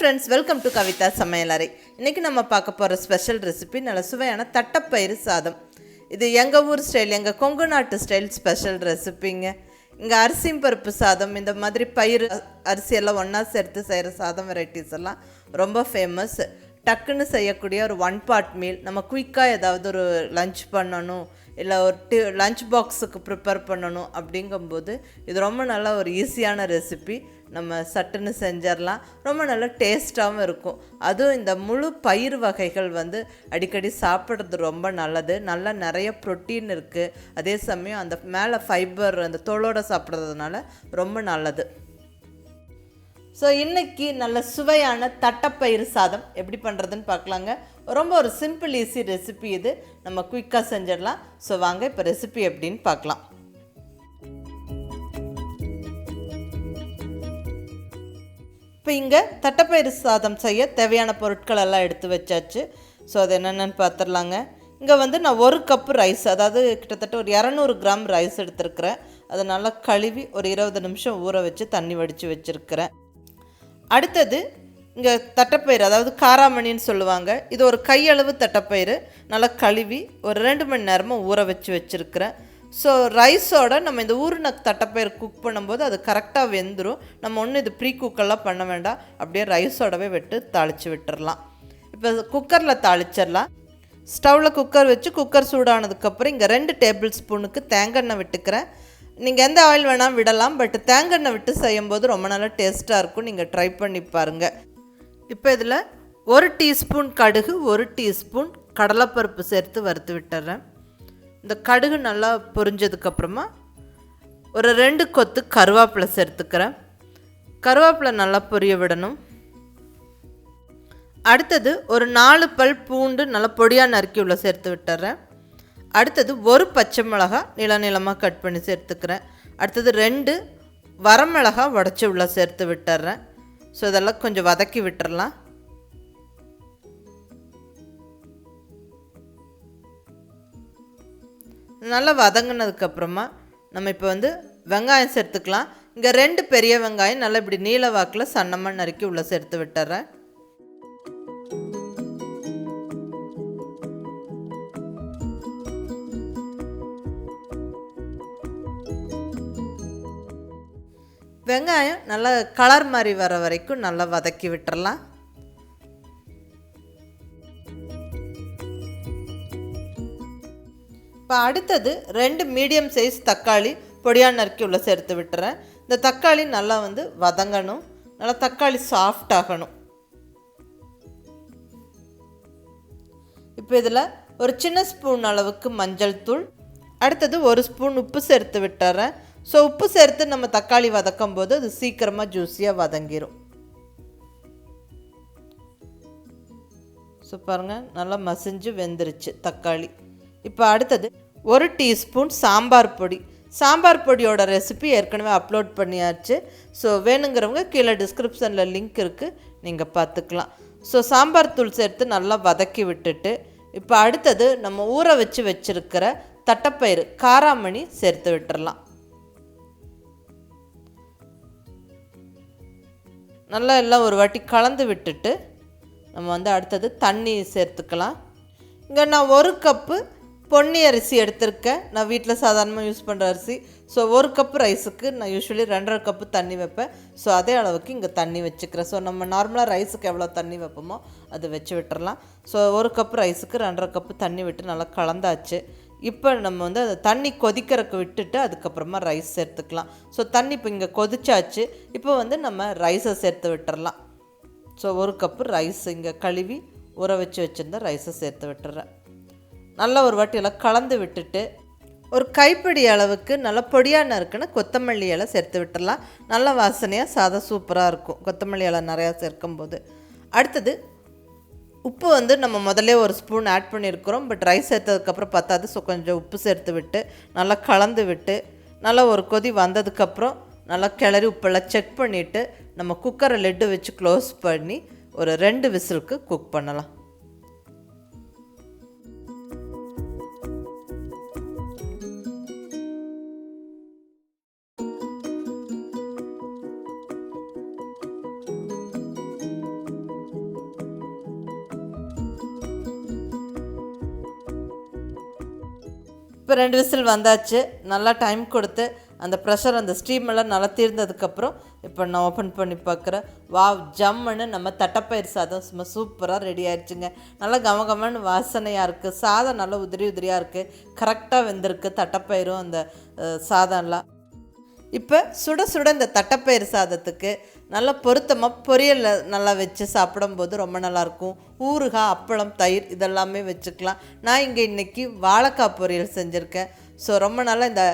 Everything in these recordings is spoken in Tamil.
friends, welcome to Kavithasamayalarai. இன்னைக்கு நம்ம பார்க்க போற ஸ்பெஷல் ரெசிபி நல்ல சுவையான தட்டப்பயிறு சாதம். இது எங்க ஊர் ஸ்டைல், எங்க கொங்குநாட்டு ஸ்டைல் ஸ்பெஷல் ரெசிபிங்க. இங்க அரிசியும் பருப்பு சாதம், இந்த மாதிரி பயிறு அரிசி எல்லாம் ஒண்ணா சேர்த்து செய்யற சாதம் வெரைட்டிஸ் எல்லாம் ரொம்ப ஃபேமஸ். டக்குன்னு செய்யக்கூடிய ஒரு ஒன் பார்ட் மீல். நம்ம குயிக்காக ஏதாவது ஒரு லஞ்ச் பண்ணணும், இல்லை ஒரு லஞ்ச் பாக்ஸுக்கு ப்ரிப்பேர் பண்ணணும் அப்படிங்கும்போது இது ரொம்ப நல்ல ஒரு ஈஸியான ரெசிபி. நம்ம சட்டுன்னு செஞ்சிடலாம், ரொம்ப நல்ல டேஸ்ட்டாகவும் இருக்கும். அதுவும் இந்த முழு பயிர் வகைகள் அடிக்கடி சாப்பிட்றது ரொம்ப நல்லது. நல்லா நிறைய ப்ரோட்டீன் இருக்குது, அதே சமயம் அந்த மேலே ஃபைபர் அந்த தோலோடு சாப்பிட்றதுனால ரொம்ப நல்லது. ஸோ இன்றைக்கி நல்ல சுவையான தட்டப்பயிறு சாதம் எப்படி பண்ணுறதுன்னு பார்க்கலாங்க. ரொம்ப ஒரு சிம்பிள் ஈஸி ரெசிபி இது, நம்ம குயிக்காக செஞ்சிடலாம். ஸோ வாங்க இப்போ ரெசிபி எப்படின்னு பார்க்கலாம். இப்போ இங்கே தட்டப்பயிறு சாதம் செய்ய தேவையான பொருட்கள் எல்லாம் எடுத்து வச்சாச்சு. ஸோ அது என்னென்னு பார்த்துடலாங்க. இங்கே நான் ஒரு கப்பு ரைஸ், அதாவது கிட்டத்தட்ட ஒரு 200 கிராம் ரைஸ் எடுத்துருக்கிறேன். அதை நல்லா கழுவி ஒரு 20 நிமிஷம் ஊற வச்சு தண்ணி வடித்து வச்சுருக்கிறேன். அடுத்தது இங்கே தட்டைப்பயிறு, அதாவது காராமணின்னு சொல்லுவாங்க. இது ஒரு கையளவு தட்டைப்பயிறு நல்லா கழுவி ஒரு 2 மணி நேரமாக ஊற வச்சு வச்சுருக்கிறேன். ஸோ ரைஸோட நம்ம இந்த ஊறின தட்டைப்பயிறு குக் பண்ணும்போது அது கரெக்டாக வெந்துடும். நம்ம ஒன்றும் இது ப்ரீ குக்கெல்லாம் பண்ண வேண்டாம், அப்படியே ரைஸோடவே தாளித்து விட்டுடலாம். இப்போ குக்கரில் தாளிச்சிடலாம். ஸ்டவ்வில் குக்கர் வச்சு குக்கர் சூடானதுக்கப்புறம் இங்கே 2 டேபிள் ஸ்பூனுக்கு தேங்காய் எண்ணெய் விட்டுக்கிறேன். நீங்கள் எந்த ஆயில் வேணால் விடலாம், பட் தேங்காய் எண்ணெய் விட்டு செய்யும்போது ரொம்ப நல்லா டேஸ்ட்டாக இருக்கும். நீங்கள் ட்ரை பண்ணி பாருங்கள். இப்போ இதில் 1 டீஸ்பூன் கடுகு, 1 டீஸ்பூன் கடலைப்பருப்பு சேர்த்து வறுத்து விட்டுறேன். இந்த கடுகு நல்லா பொரிஞ்சதுக்கப்புறமா ஒரு 2 கொத்து கருவேப்பிலை சேர்த்துக்கிறேன். கருவேப்பிலை நல்லா பொரிய விடணும். அடுத்தது ஒரு 4 பல் பூண்டு நல்லா பொடியாக நறுக்கி உள்ள சேர்த்து விட்டுறேன். அடுத்தது 1 பச்சை மிளகாய் நீளமாக கட் பண்ணி சேர்த்துக்கிறேன். அடுத்தது 2 வரமிளகாய் உடச்சி உள்ள சேர்த்து விட்டுறேன். ஸோ இதெல்லாம் கொஞ்சம் வதக்கி விட்டுறலாம். நல்லா வதங்கினதுக்கப்புறமா நம்ம இப்போ வெங்காயம் சேர்த்துக்கலாம். இங்கே 2 பெரிய வெங்காயம் நல்லா இப்படி நீல வாக்கில் சன்னமாக நறுக்கி உள்ள சேர்த்து விட்டுறேன். வெங்காயம் நல்லா கலர் மாதிரி வர வரைக்கும் நல்லா வதக்கி விட்டுறலாம். இப்போ அடுத்தது 2 மீடியம் சைஸ் தக்காளி பொடியாக நறுக்கி உள்ள சேர்த்து விட்டுறேன். இந்த தக்காளி நல்லா வதங்கணும், நல்லா தக்காளி சாஃப்ட் ஆகணும். இப்போ இதில் ஒரு சின்ன ஸ்பூன் அளவுக்கு மஞ்சள் தூள், அடுத்தது 1 ஸ்பூன் உப்பு சேர்த்து விட்டுறேன். ஸோ உப்பு சேர்த்து நம்ம தக்காளி வதக்கும் போது அது சீக்கிரமாக ஜூஸியாக வதங்கிடும். ஸோ பாருங்கள், நல்லா மசிஞ்சு வெந்துருச்சு தக்காளி. இப்போ அடுத்தது 1 டீஸ்பூன் சாம்பார் பொடி. சாம்பார் பொடியோட ரெசிபி ஏற்கனவே அப்லோட் பண்ணியாச்சு. ஸோ வேணுங்கிறவங்க கீழே டிஸ்கிரிப்ஷனில் லிங்க் இருக்குது, நீங்கள் பார்த்துக்கலாம். ஸோ சாம்பார் தூள் சேர்த்து நல்லா வதக்கி விட்டுட்டு இப்போ அடுத்தது நம்ம ஊற வச்சு வச்சுருக்கிற தட்டைப்பயிறு காராமணி சேர்த்து விட்டுறலாம். நல்லா எல்லாம் ஒரு வாட்டி கலந்து விட்டுட்டு நம்ம அடுத்தது தண்ணி சேர்த்துக்கலாம். இங்கே நான் 1 கப்பு பொன்னி அரிசி எடுத்திருக்கேன். நான் வீட்டில் சாதாரணமாக யூஸ் பண்ணுற அரிசி. ஸோ 1 கப்பு ரைஸுக்கு நான் யூஸ்வலி 2.5 கப்பு தண்ணி வைப்பேன். ஸோ அதே அளவுக்கு இங்கே தண்ணி வச்சுக்கிறேன். ஸோ நம்ம நார்மலாக ரைஸுக்கு எவ்வளோ தண்ணி வைப்போமோ அது வச்சு விட்டுறலாம். ஸோ 1 கப்பு ரைஸுக்கு 2.5 கப்பு தண்ணி விட்டு நல்லா கலந்தாச்சு. இப்போ நம்ம அந்த தண்ணி கொதிக்கிறதுக்கு விட்டுட்டு அதுக்கப்புறமா ரைஸ் சேர்த்துக்கலாம். ஸோ தண்ணி இப்போ இங்கே கொதிச்சாச்சு. இப்போ நம்ம ரைஸை சேர்த்து விட்டுறலாம். ஸோ 1 கப்பு ரைஸ் இங்கே கழுவி ஊற வச்சு வச்சுருந்த ரைஸை சேர்த்து விட்டுறேன். நல்லா ஒரு வாட்டி எல்லாம் கலந்து விட்டுட்டு ஒரு கைப்பிடி அளவுக்கு நல்லா பொடியாக நறுக்குன்னு கொத்தமல்லி இலை சேர்த்து விட்டுடலாம். நல்ல வாசனையாக சாதம் சூப்பராக இருக்கும் கொத்தமல்லி இலை நிறையா சேர்க்கும்போது. அடுத்தது உப்பு நம்ம முதல்ல 1 ஸ்பூன் ஆட் பண்ணியிருக்கிறோம், பட் ரைஸ் சேர்த்ததுக்கப்புறம் பத்தாது. ஸோ கொஞ்சம் உப்பு சேர்த்து விட்டு நல்லா கலந்து விட்டு நல்லா ஒரு கொதி வந்ததுக்கப்புறம் நல்லா கிளறி உப்பெல்லாம் செக் பண்ணிவிட்டு நம்ம குக்கரை லெட்டு வச்சு க்ளோஸ் பண்ணி ஒரு 2 விசிலுக்கு குக் பண்ணலாம். இப்போ 2 விசில் வந்தாச்சு. நல்லா டைம் கொடுத்து அந்த ப்ரெஷர் அந்த ஸ்டீம் எல்லாம் நல்லா தீர்ந்ததுக்கப்புறம் இப்போ நான் ஓப்பன் பண்ணி பார்க்குறேன். வாவ், ஜம்முன்னு நம்ம தட்டைப்பயிறு சாதம் சும்மா சூப்பராக ரெடி ஆயிடுச்சுங்க. நல்லா கமகமன்னு வாசனையாக இருக்குது. சாதம் நல்லா உதிரி உதிரியாக இருக்குது. கரெக்டாக வெந்திருக்கு தட்டைப்பயிரும் அந்த சாதம்லாம். இப்போ சுட சுட இந்த தட்டைப்பயிறு சாதத்துக்கு நல்லா பொருத்தமாக பொரியல் நல்லா வச்சு சாப்பிடும்போது ரொம்ப நல்லாயிருக்கும். ஊறுகாய், அப்பளம், தயிர் இதெல்லாமே வச்சுக்கலாம். நான் இங்கே இன்றைக்கி வாழைக்காய் பொரியல் செஞ்சுருக்கேன். ஸோ ரொம்ப நல்லா இந்த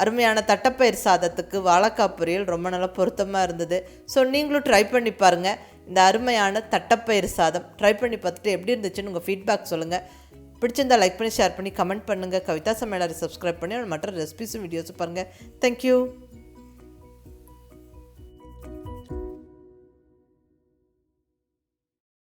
அருமையான தட்டைப்பயிறு சாதத்துக்கு வாழைக்காய் பொரியல் ரொம்ப நல்லா பொருத்தமாக இருந்தது. ஸோ நீங்களும் ட்ரை பண்ணி பாருங்கள். இந்த அருமையான தட்டைப்பயிறு சாதம் ட்ரை பண்ணி பார்த்துட்டு எப்படி இருந்துச்சுன்னு உங்கள் ஃபீட்பேக் சொல்லுங்கள். பிடிச்சிருந்தால் லைக் பண்ணி, ஷேர் பண்ணி, கமெண்ட் பண்ணுங்கள். கவிதா சமையலறை சப்ஸ்கிரைப் பண்ணி மற்ற ரெசிபிஸும் வீடியோஸும் பாருங்கள். தேங்க்யூ.